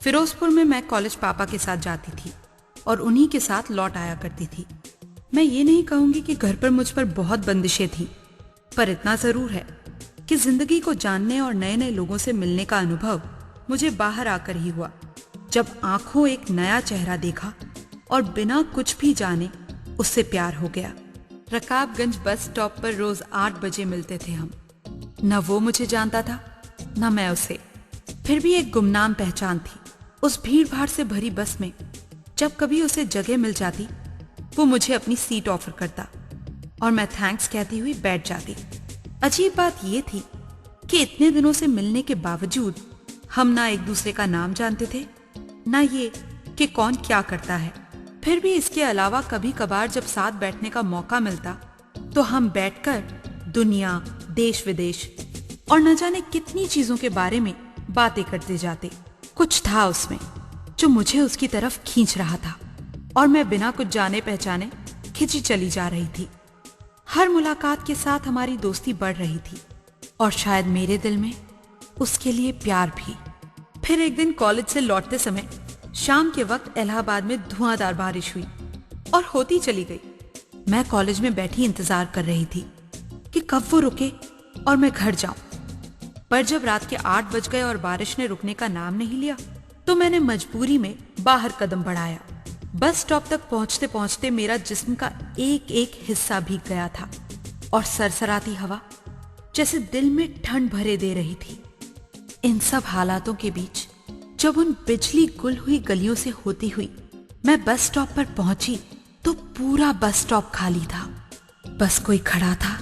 फिरोजपुर में मैं कॉलेज पापा के साथ जाती थी और उन्हीं के साथ लौट आया करती थी। मैं ये नहीं कहूंगी कि घर पर मुझ पर बहुत बंदिशें थी, पर इतना जरूर है कि जिंदगी को जानने और नए नए लोगों से मिलने का अनुभव मुझे बाहर आकर ही हुआ, जब आंखों एक नया चेहरा देखा और बिना कुछ भी जाने उससे प्यार हो गया। रकाबगंज बस स्टॉप पर रोज 8 बजे मिलते थे हम। न वो मुझे जानता था न मैं उसे, फिर भी एक गुमनाम पहचान थी। उस भीड़ भाड़ से भरी बस में जब कभी उसे जगह मिल जाती, वो मुझे अपनी सीट ऑफर करता और मैं थैंक्स कहती हुई बैठ जाती। अजीब बात ये थी कि इतने दिनों से मिलने के बावजूद हम ना एक दूसरे का नाम जानते थे, ना ये कि कौन क्या करता है। फिर भी इसके अलावा कभी कभार जब साथ बैठने का मौका मिलता तो हम बैठकर दुनिया, देश विदेश और न जाने कितनी चीजों के बारे में बातें करते जाते। कुछ था उसमें जो मुझे उसकी तरफ खींच रहा था और मैं बिना कुछ जाने पहचाने खिंची चली जा रही थी। हर मुलाकात के साथ हमारी दोस्ती बढ़ रही थी और शायद मेरे दिल में उसके लिए प्यार भी। फिर एक दिन कॉलेज से लौटते समय शाम के वक्त इलाहाबाद में धुआंधार बारिश हुई और होती चली गई। मैं कॉलेज में बैठी इंतजार कर रही थी कि कब वो रुके और मैं घर जाऊं। पर जब रात के 8 बज गए और बारिश ने रुकने का नाम नहीं लिया तो मैंने मजबूरी में बाहर कदम बढ़ाया। बस स्टॉप तक पहुंचते पहुंचते मेरा जिस्म का एक एक हिस्सा भीग गया था और सरसराती हवा जैसे दिल में ठंड भरे दे रही थी। इन सब हालातों के बीच जब उन बिजली गुल हुई गलियों से होती हुई मैं बस स्टॉप पर पहुंची तो पूरा बस स्टॉप खाली था। बस कोई खड़ा था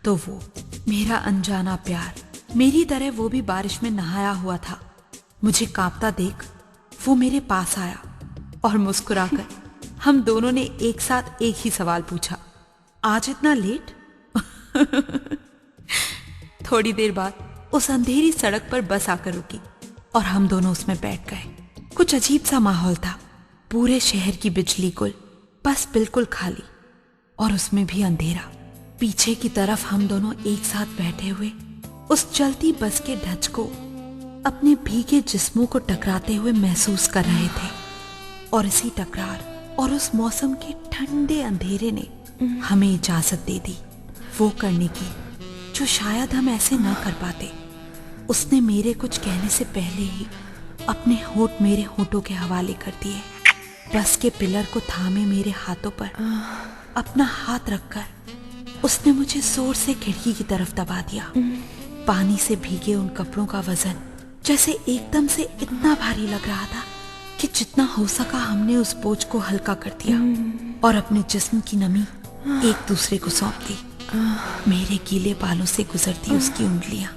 तो वो मेरा अनजाना प्यार। मेरी तरह वो भी बारिश में नहाया हुआ था। मुझे कांपता देख वो मेरे पास आया और मुस्कुराकर हम दोनों ने एक साथ एक ही सवाल पूछा, आज इतना लेट? थोड़ी देर बाद उस अंधेरी सड़क पर बस आकर रुकी और हम दोनों उसमें बैठ गए। कुछ अजीब सा माहौल था। पूरे शहर की बिजली गुल, बस बिल्कुल खाली और उसमें भी अंधेरा। पीछे की तरफ हम दोनों एक साथ बैठे हुए उस चलती बस के ढच को अपने भीगे जिस्मों को टकराते हुए महसूस कर रहे थे और इसी टकरार और उस मौसम के ठंडे अंधेरे ने हमें इजाजत दे दी वो करने की जो शायद हम ऐसे न कर पाते। उसने मेरे कुछ कहने से पहले ही अपने होंठ मेरे होंठों के हवाले कर दिए। बस के पिलर को थामे मेरे हाथों पर अपना हाथ रखकर उसने मुझे जोर से खिड़की की तरफ दबा दिया। पानी से भीगे उन कपड़ों का वजन जैसे एकदम से इतना भारी लग रहा था कि जितना हो सका हमने उस बोझ को हल्का कर दिया और अपने जिस्म की नमी एक दूसरे को सौंप दी। मेरे गीले बालों से गुजरती उसकी उंगलियां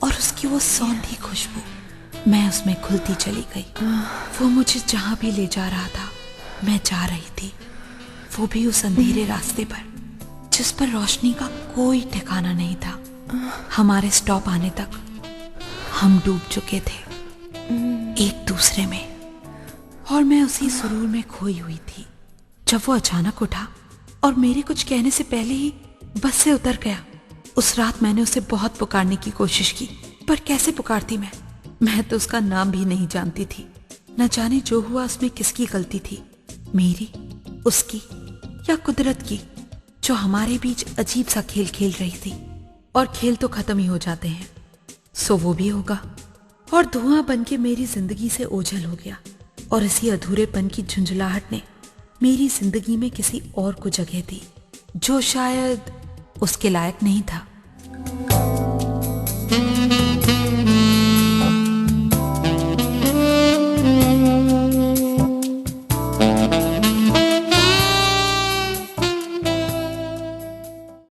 और उसकी वो सौंधी खुशबू, मैं उसमें घुलती चली गई। वो मुझे जहां भी ले जा रहा था मैं जा रही थी, वो भी उस अंधेरे रास्ते पर जिस पर रोशनी का कोई ठिकाना नहीं था। हमारे स्टॉप आने तक हम डूब चुके थे एक दूसरे में और मैं उसी सुरूर में खोई हुई थी जब वो अचानक उठा और मेरे कुछ कहने से पहले ही बस से उतर गया। उस रात मैंने उसे बहुत पुकारने की कोशिश की, पर कैसे पुकारती मैं तो उसका नाम भी नहीं जानती थी। न जाने जो हुआ उसमें किसकी गलती थी, मेरी, उसकी या कुदरत की, जो हमारे बीच अजीब सा खेल खेल रही थी। और खेल तो खत्म ही हो जाते हैं, सो वो भी होगा। और धुआं बन के मेरी जिंदगी से ओझल हो गया और इसी अधूरेपन की झुंझलाहट ने मेरी जिंदगी में किसी और को जगह दी जो शायद उसके लायक नहीं था।